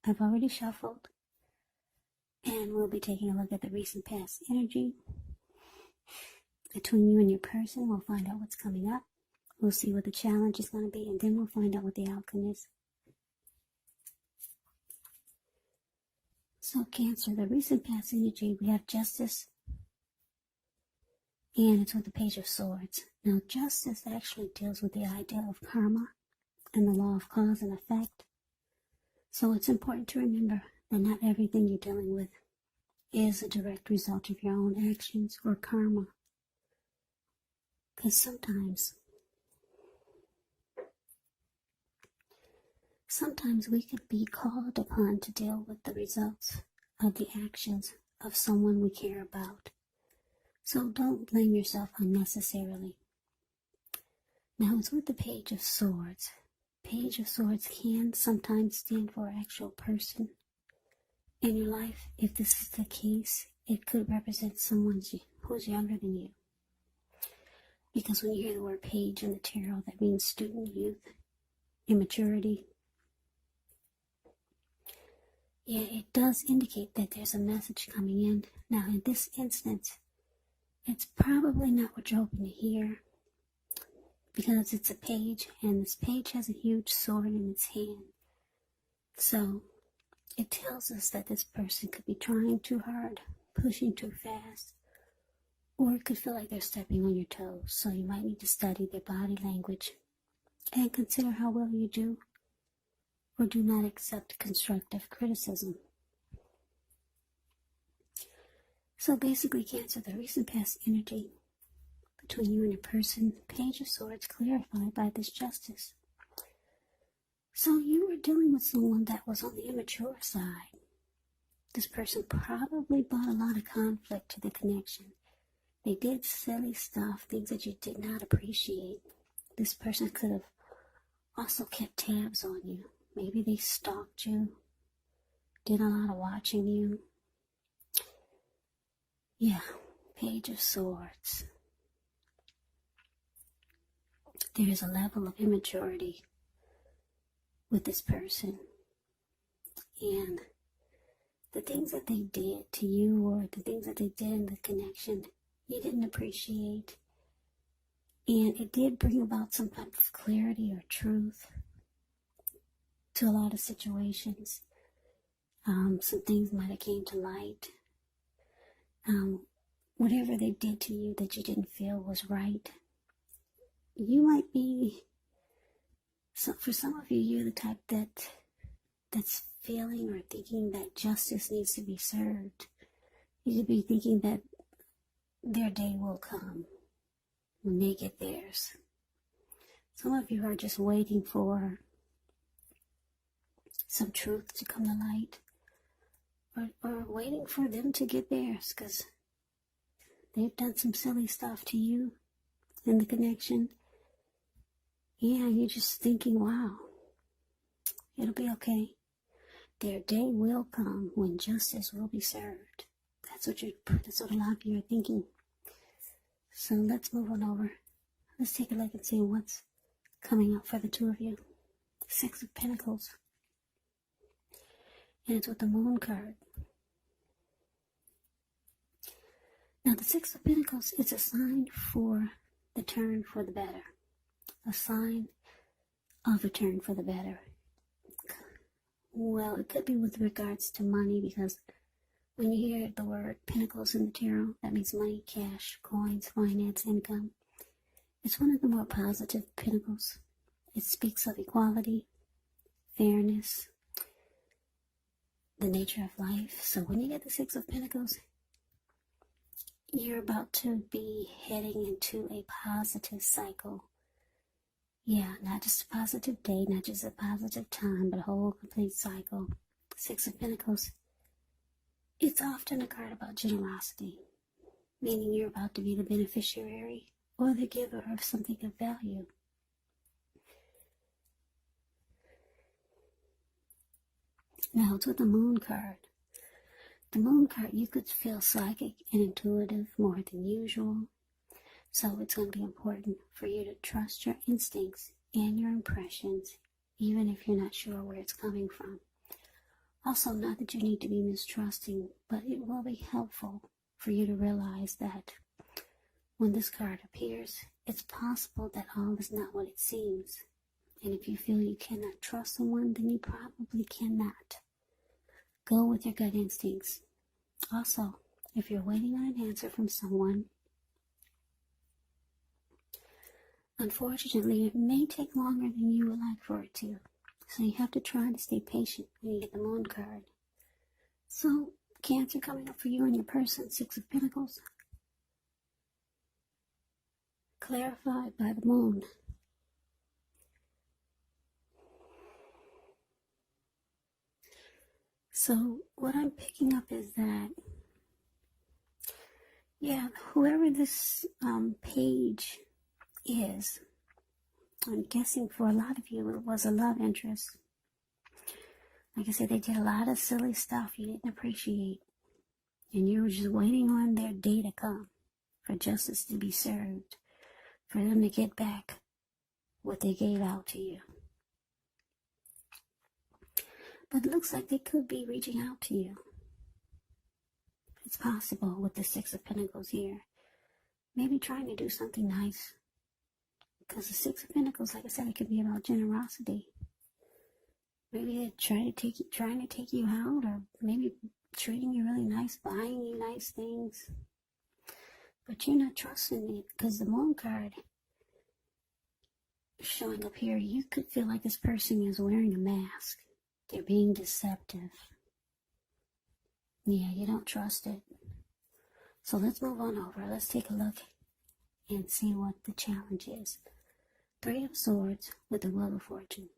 I've already shuffled, and we'll be taking a look at the recent past energy between you and your person. We'll find out what's coming up. We'll see what the challenge is going to be, and then we'll find out what the outcome is. So Cancer, the recent past energy, we have Justice, and it's with the Page of Swords. Now, Justice actually deals with the idea of karma and the law of cause and effect. So it's important to remember that not everything you're dealing with is a direct result of your own actions or karma. Because sometimes we could be called upon to deal with the results of the actions of someone we care about. So don't blame yourself unnecessarily. Now it's with the Page of Swords. Page of Swords can sometimes stand for an actual person in your life. If this is the case, it could represent someone who's younger than you. Because when you hear the word page in the tarot, that means student, youth, immaturity. Yeah, it does indicate that there's a message coming in. Now, in this instance, it's probably not what you're hoping to hear, because it's a page, and this page has a huge sword in its hand. So, it tells us that this person could be trying too hard, pushing too fast, or it could feel like they're stepping on your toes. So you might need to study their body language and consider how well you do or do not accept constructive criticism. So basically, Cancer, the recent past energy between you and your person, Page of Swords clarified by this Justice. So you were dealing with someone that was on the immature side. This person probably brought a lot of conflict to the connection. They did silly stuff, things that you did not appreciate. This person could have also kept tabs on you. Maybe they stalked you, did a lot of watching you. Yeah, Page of Swords. There's a level of immaturity with this person. And the things that they did to you, or the things that they did in the connection, you didn't appreciate. And it did bring about some type of clarity or truth to a lot of situations. Some things might have came to light. Whatever they did to you that you didn't feel was right, you might be, so for some of you, you're the type that's feeling or thinking that justice needs to be served. You could be thinking that their day will come when they get theirs. Some of you are just waiting for some truth to come to light, or waiting for them to get theirs, because they've done some silly stuff to you in the connection. Yeah, you're just thinking, wow, it'll be okay. Their day will come when justice will be served. That's what a lot of you are thinking. So let's move on over. Let's take a look and see what's coming up for the two of you. Six of Pentacles. And it's with the Moon card. Now the Six of Pentacles is a sign for the turn for the better. A sign of a turn for the better. Well, it could be with regards to money, because when you hear the word Pentacles in the tarot, that means money, cash, coins, finance, income. It's one of the more positive Pentacles. It speaks of equality, fairness, the nature of life. So when you get the Six of Pentacles, you're about to be heading into a positive cycle. Yeah, not just a positive day, not just a positive time, but a whole complete cycle. Six of Pentacles. It's often a card about generosity, meaning you're about to be the beneficiary or the giver of something of value. Now it's with the Moon card. The Moon card, you could feel psychic and intuitive more than usual. So it's going to be important for you to trust your instincts and your impressions, even if you're not sure where it's coming from. Also, not that you need to be mistrusting, but it will be helpful for you to realize that when this card appears, it's possible that all is not what it seems. And if you feel you cannot trust someone, then you probably cannot. Go with your gut instincts. Also, if you're waiting on an answer from someone, unfortunately, it may take longer than you would like for it to. So you have to try to stay patient when you get the Moon card. So, Cancer coming up for you and your person, Six of Pentacles. Clarified by the Moon. So, what I'm picking up is that, whoever this page is, I'm guessing for a lot of you it was a love interest. Like I said, they did a lot of silly stuff you didn't appreciate. And you were just waiting on their day to come for justice to be served, for them to get back what they gave out to you. But it looks like they could be reaching out to you. It's possible with the Six of Pentacles here. Maybe trying to do something nice. Because the Six of Pentacles, like I said, it could be about generosity. Maybe they're trying to take you out, or maybe treating you really nice, buying you nice things. But you're not trusting it, because the Moon card showing up here, you could feel like this person is wearing a mask. They're being deceptive. Yeah, you don't trust it. So let's move on over. Let's take a look and see what the challenge is. Three of Swords with the Wheel of Fortune.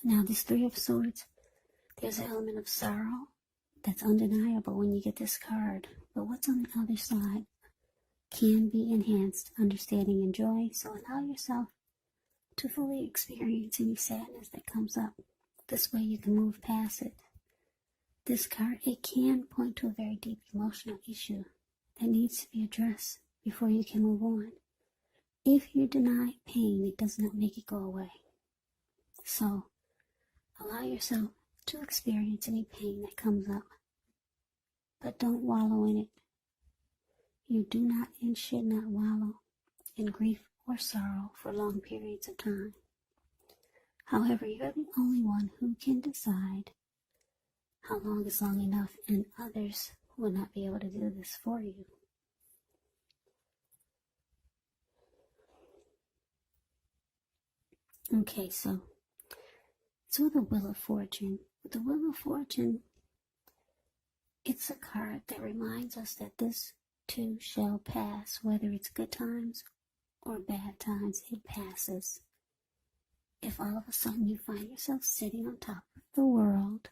Now, this Three of Swords, there's an element of sorrow that's undeniable when you get this card. But what's on the other side can be enhanced understanding and joy. So allow yourself to fully experience any sadness that comes up. This way you can move past it. This card, it can point to a very deep emotional issue that needs to be addressed before you can move on. If you deny pain, it does not make it go away. So, allow yourself to experience any pain that comes up, but don't wallow in it. You do not and should not wallow in grief or sorrow for long periods of time. However, you're the only one who can decide how long is long enough, and others will not be able to do this for you. Okay, so it's with the Wheel of Fortune. With the Wheel of Fortune, it's a card that reminds us that this too shall pass. Whether it's good times or bad times, it passes. If all of a sudden you find yourself sitting on top of the world,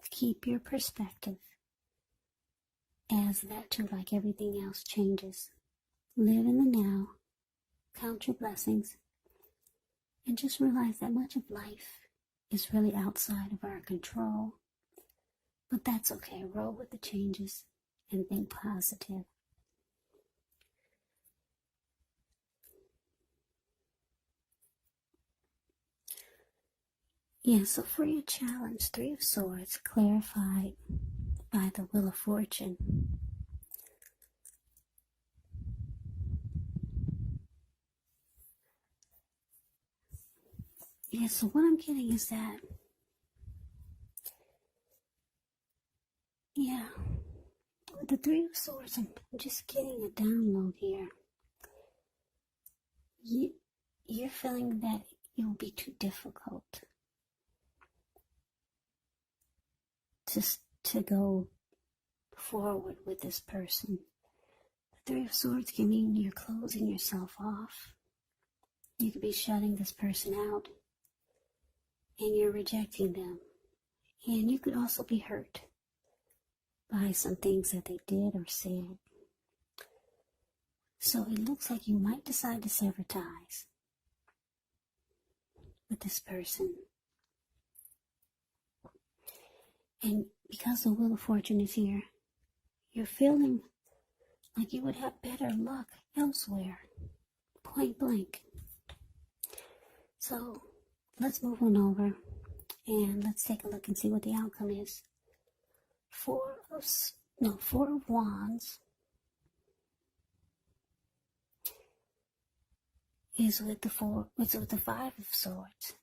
keep your perspective, as that too, like everything else, changes. Live in the now, count your blessings, and just realize that much of life is really outside of our control. But that's okay. Roll with the changes and think positive. Yeah, so for your challenge, Three of Swords, clarified by the Wheel of Fortune. Yeah, so what I'm getting is that, with the Three of Swords, I'm just getting a download here. You're feeling that it will be too difficult to go forward with this person. The Three of Swords can mean you're closing yourself off. You could be shutting this person out, and you're rejecting them. And you could also be hurt by some things that they did or said. So it looks like you might decide to sever ties with this person. And because the Wheel of Fortune is here, you're feeling like you would have better luck elsewhere. Point blank. So let's move on over And let's take a look and see what the outcome is. Four of Wands is with the Five of Swords.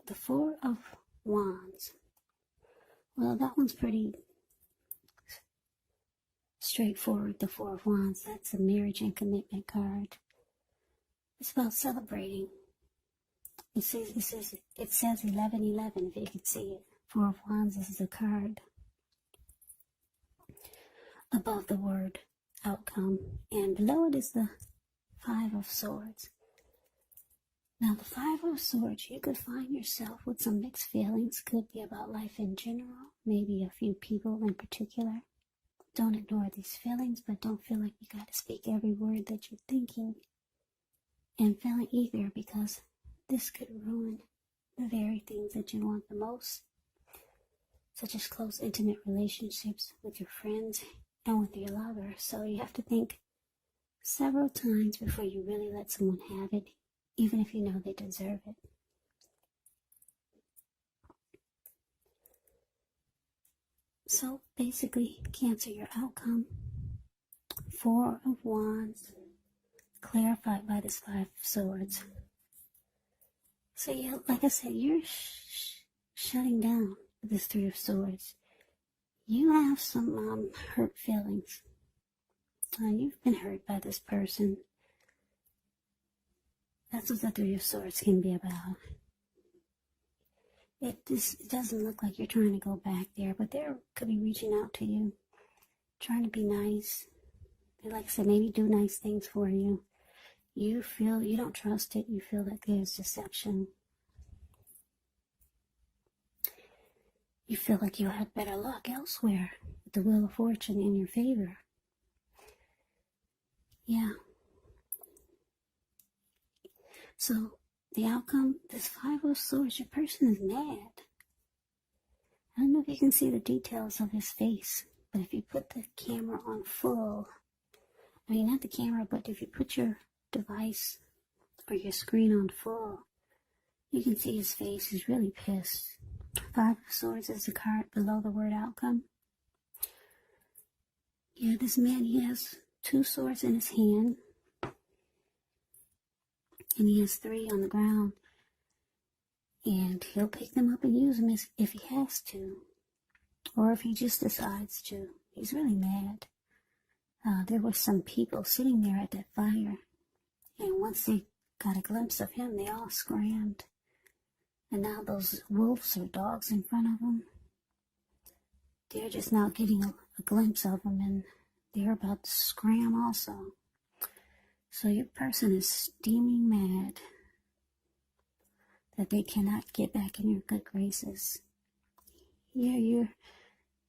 The Four of Wands. Well, that one's pretty straightforward. The Four of Wands. That's a marriage and commitment card. It's about celebrating. It says 1111 if you can see it. Four of Wands is a card above the word outcome, and below it is the Five of Swords. Now the Five of Swords, you could find yourself with some mixed feelings. Could be about life in general, maybe a few people in particular. Don't ignore these feelings, but don't feel like you gotta speak every word that you're thinking and feeling either, because this could ruin the very things that you want the most, such as close, intimate relationships with your friends and with your lover. So you have to think several times before you really let someone have it, even if you know they deserve it. So basically, Cancer, your outcome, Four of Wands, clarified by this Five of Swords. So yeah, like I said, you're shutting down with this Three of Swords. You have some hurt feelings. You've been hurt by this person. That's what the Three of Swords can be about. It doesn't look like you're trying to go back there, but they could be reaching out to you, trying to be nice. Like I said, maybe do nice things for you. You feel you don't trust it. You feel that there's deception. You feel like you had better luck elsewhere with the Wheel of Fortune in your favor. Yeah. So the outcome, this Five of Swords, your person is mad. I don't know if you can see the details of his face, but if you put the camera on full, I mean not the camera, but if you put your device or your screen on full, you can see his face. He's really pissed. Five of Swords is the card below the word outcome. Yeah, this man, he has two swords in his hand, and he has three on the ground, and he'll pick them up and use them if he has to, or if he just decides to. He's really mad. There were some people sitting there at that fire, and once they got a glimpse of him, they all scrammed. And now those wolves or dogs in front of them, they're just now getting a glimpse of him, and they're about to scram also. So your person is steaming mad that they cannot get back in your good graces. Yeah,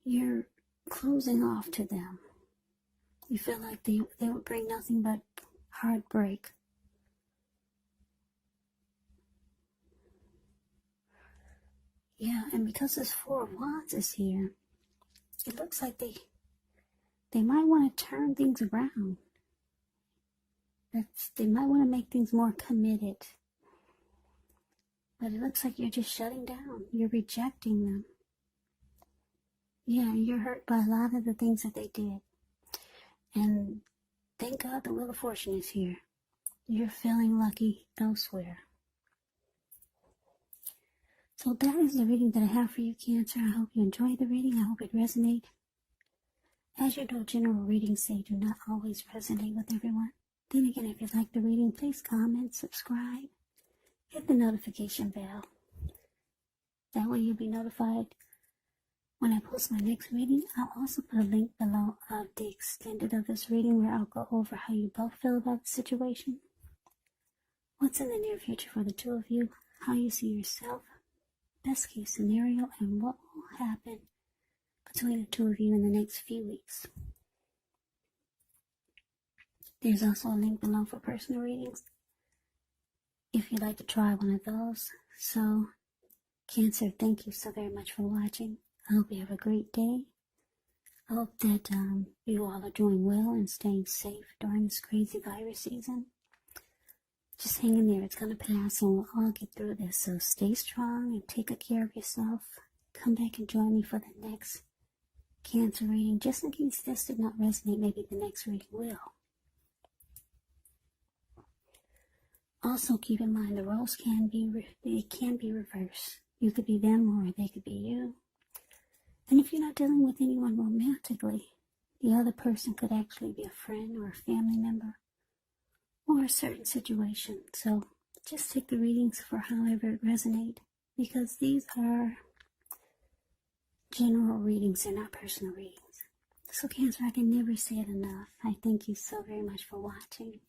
you're closing off to them. You feel like they would bring nothing but heartbreak. Yeah, and because this Four of Wands is here, it looks like they might want to turn things around. They might want to make things more committed. But it looks like you're just shutting down. You're rejecting them. Yeah, you're hurt by a lot of the things that they did. And thank God the Wheel of Fortune is here. You're feeling lucky elsewhere. So that is the reading that I have for you, Cancer. I hope you enjoyed the reading. I hope it resonated. As you know, general readings say do not always resonate with everyone. Then again, if you like the reading, please comment, subscribe, hit the notification bell. That way you'll be notified when I post my next reading. I'll also put a link below of the extended of this reading where I'll go over how you both feel about the situation, what's in the near future for the two of you, how you see yourself, best case scenario, and what will happen between the two of you in the next few weeks. There's also a link below for personal readings if you'd like to try one of those. So, Cancer, thank you so very much for watching. I hope you have a great day. I hope that you all are doing well and staying safe during this crazy virus season. Just hang in there. It's going to pass and we'll all get through this. So stay strong and take good care of yourself. Come back and join me for the next Cancer reading. Just in case this did not resonate, maybe the next reading will. Also keep in mind the roles can be reversed. You could be them or they could be you. And if you're not dealing with anyone romantically, the other person could actually be a friend or a family member or a certain situation. So just take the readings for however it resonates, because these are general readings, they're not personal readings. So Cancer, I can never say it enough. I thank you so very much for watching.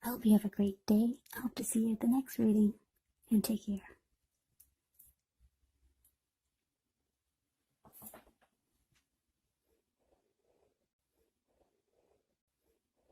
I hope you have a great day. I hope to see you at the next reading, and take care.